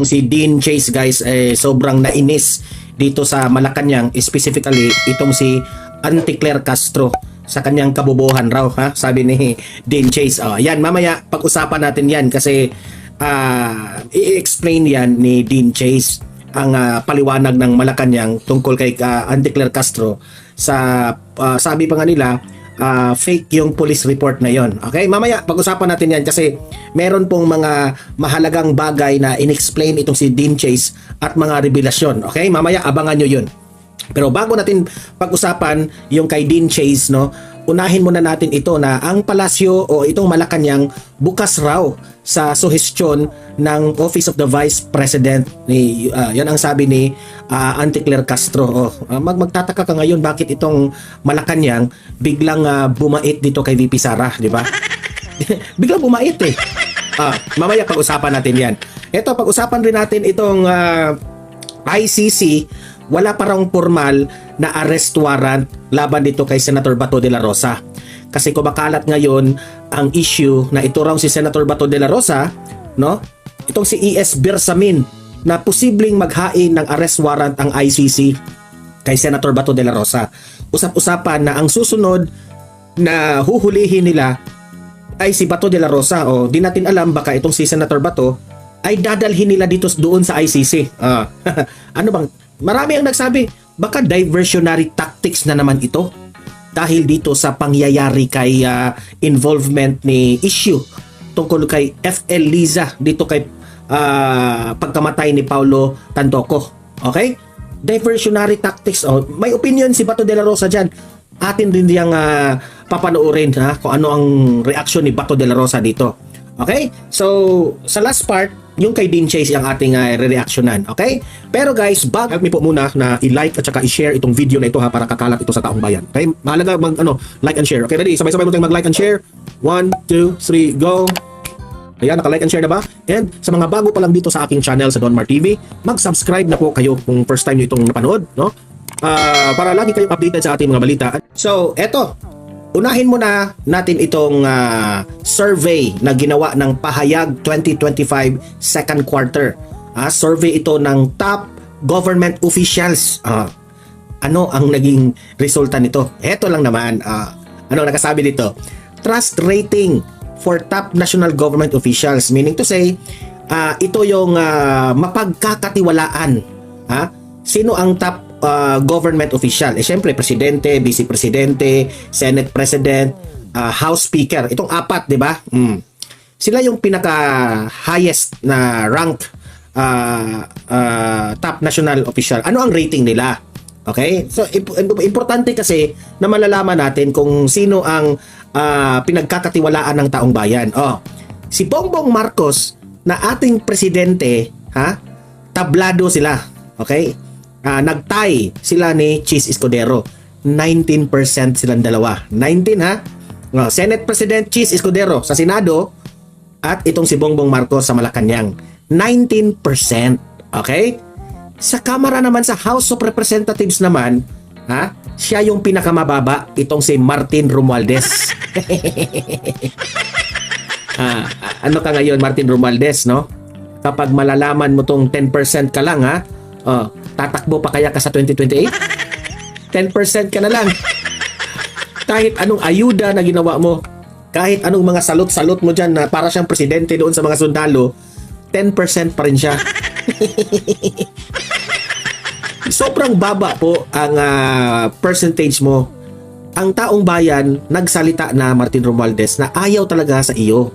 si Dean Chase guys sobrang nainis dito sa Malacanang, specifically itong si Auntie Claire Castro sa kanyang kabobohan raw, ha? Sabi ni Dean Chase. Yan, mamaya pag-usapan natin yan kasi i-explain yan ni Dean Chase ang paliwanag ng Malacanang tungkol kay Auntie Claire Castro sa sabi pa nga nila fake yung police report na yon. Okay, mamaya pag-usapan natin yan kasi meron pong mga mahalagang bagay na in-explain itong si Dean Chase at mga revelasyon. Okay, mamaya abangan nyo yun. Pero bago natin pag-usapan yung kay Dean Chase, no, unahin muna natin ito na ang palasyo o itong Malacanang bukas raw sa suhestyon ng Office of the Vice President. Yan ang sabi ni Auntie Claire Castro. Magtataka ka ngayon bakit itong Malacanang biglang bumait dito kay VP Sara, di ba? Biglang bumait eh. Mamaya pag-usapan natin yan. Ito, pag-usapan rin natin itong ICC. Wala pa raw formal na arrest warrant laban dito kay Senator Bato de la Rosa. Kasi kumakalat ngayon ang issue na ito raw si Senator Bato de la Rosa, no? Itong si E.S. Bersamin na posibleng maghain ng arrest warrant ang ICC kay Senator Bato de la Rosa. Usap-usapan na ang susunod na huhulihin nila ay si Bato de la Rosa, o di natin alam baka itong si Senator Bato ay dadalhin nila dito doon sa ICC. Ano bang marami ang nagsabi, baka diversionary tactics na naman ito dahil dito sa pangyayari kay involvement ni issue tungkol kay FL Liza dito kay pagkamatay ni Paulo Tantoco. Okay? Diversionary tactics. May opinion si Bato de la Rosa dyan. Atin din diyang papanoorin kung ano ang reaksyon ni Bato de la Rosa dito. Okay? So, sa last part, yung kay Dean Chase ang ating re-reactionan. Okay? Pero guys, help me po muna na i-like at saka i-share itong video na ito para kakalat ito sa taong bayan. Okay? Mahalaga like and share. Okay, ready? Sabay-sabay mo tayong mag-like and share. 1, 2, 3, go! Ayan, naka-like and share na ba? And sa mga bago pa lang dito sa aking channel sa Don Mar TV, mag-subscribe na po kayo kung first time nyo itong napanood, no? Para lagi kayong updated sa ating mga balita. So, eto. Unahin muna natin itong survey na ginawa ng Pahayag 2025 second quarter. Survey ito ng top government officials. Ano ang naging resulta nito? Ito lang naman. Ano nakasabi dito? Trust rating for top national government officials. Meaning to say, ito yung mapagkakatiwalaan. Sino ang top government official? Siyempre, presidente, vice presidente, senate president, house speaker. Itong apat, di ba? Sila yung pinaka-highest na rank top national official. Ano ang rating nila? Okay? So, importante kasi na malalaman natin kung sino ang pinagkakatiwalaan ng taong bayan. Si Bongbong Marcos na ating presidente, tablado sila. Okay? Nagtay sila ni Chis Escudero. 19% silang dalawa. 19 Senate President Chis Escudero sa Senado at itong si Bongbong Marcos sa Malacanang. 19%. Okay? Sa Kamara naman, sa House of Representatives naman, siya yung pinakamababa, itong si Martin Romualdez. Ano ka ngayon, Martin Romualdez, no? Kapag malalaman mo tong 10% ka lang, tatakbo pa kaya ka sa 2028? 10% ka na lang. Kahit anong ayuda na ginawa mo, kahit anong mga salot-salot mo dyan na para siyang presidente doon sa mga sundalo, 10% pa rin siya. Sobrang baba po ang percentage mo. Ang taong bayan nagsalita na, Martin Romualdez, na ayaw talaga sa iyo.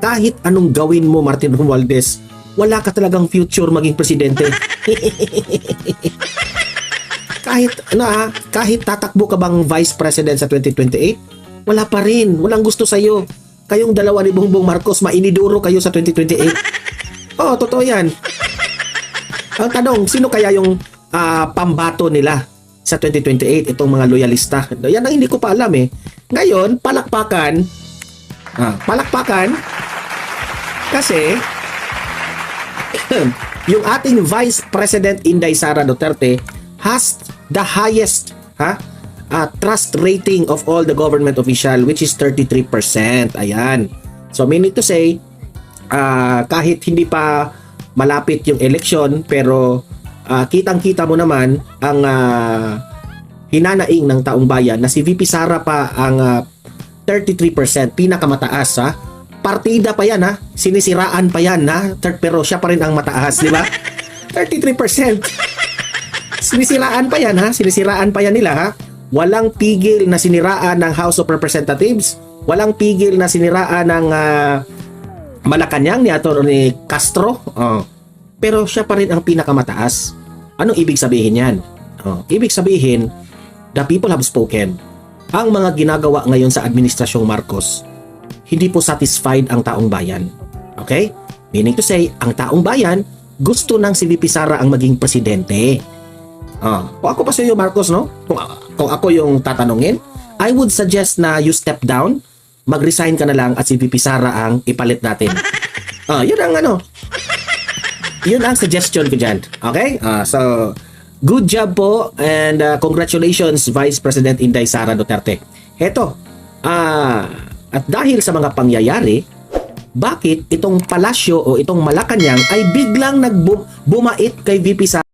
Kahit anong gawin mo, Martin Romualdez, wala ka talagang future maging presidente. Kahit tatakbo ka bang vice president sa 2028, wala pa rin. Walang gusto sa iyo. Kayong dalawa ni Bongbong Marcos, mainiduro kayo sa 2028. Totoo yan. Ang tanong, sino kaya yung pambato nila sa 2028? Itong mga loyalista. Yan ang hindi ko pa alam eh. Ngayon, palakpakan. Kasi yung ating Vice President Inday Sara Duterte has the highest trust rating of all the government official, which is 33%. Ayan. So meaning to say, kahit hindi pa malapit yung eleksyon, pero kitang-kita mo naman ang hinanaing ng taong bayan na si VP Sara pa ang 33%, pinakamataas ha. Partida pa yan ha, sinisiraan pa yan ha, pero siya pa rin ang mataas, di ba? 33%. Sinisiraan pa yan ha, sinisiraan pa yan nila ha. Walang pigil na siniraan ng House of Representatives, walang pigil na siniraan ng Malacanang ni Atty. Castro. Pero siya pa rin ang pinakamataas. Anong ibig sabihin yan? Ibig sabihin, the people have spoken. Ang mga ginagawa ngayon sa Administrasyong Marcos, hindi po satisfied ang taong bayan. Okay? Meaning to say, ang taong bayan, gusto ng si VP Sara ang maging presidente. Kung ako pa sa iyo, Marcos, no? Kung ako yung tatanungin, I would suggest na you step down, mag-resign ka na lang at si VP Sara ang ipalit natin. Yun ang yun ang suggestion ko dyan. Okay? So, good job po and congratulations Vice President Inday Sara Duterte. Heto, at dahil sa mga pangyayari, bakit itong palasyo o itong Malacanang ay biglang bumait kay VP Sara?